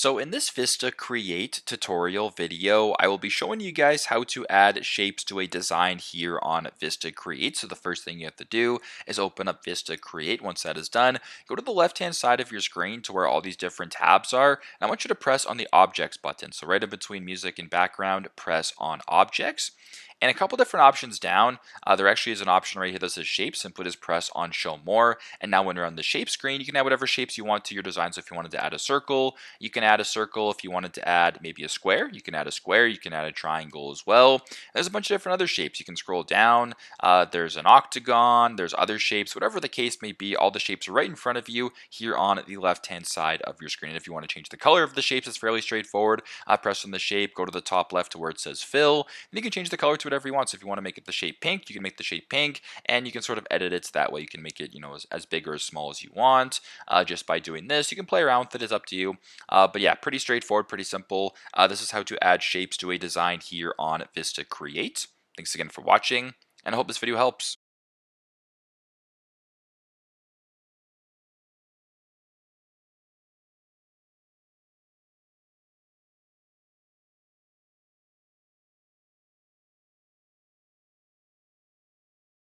So in this Vista Create tutorial video, I will be showing you guys how to add shapes to a design here on Vista Create. So the first thing you have to do is open up Vista Create. Once that is done, go to the left-hand side of your screen to where all these different tabs are. And I want you to press on the Objects button. So right in between Music and Background, press on Objects. And a couple different options down, there actually is an option right here that says Shapes. Simply just press on Show More. And now when you're on the Shape screen, you can add whatever shapes you want to your design. So if you wanted to add a circle, you can add a circle. If you wanted to add maybe a square, you can add a square. You can add a triangle as well. There's a bunch of different other shapes. You can scroll down. There's an octagon. There's other shapes. Whatever the case may be, all the shapes are right in front of you here on the left-hand side of your screen. And if you want to change the color of the shapes, it's fairly straightforward. Press on the shape, go to the top left to where it says Fill, and you can change the color to whatever you want. So if you want to make it the shape pink, you can make the shape pink, and you can sort of edit it that way. You can make it, as big or as small as you want just by doing this. You can play around with it, it's up to you. But yeah, pretty straightforward, pretty simple. This is how to add shapes to a design here on Vista Create. Thanks again for watching, and I hope this video helps.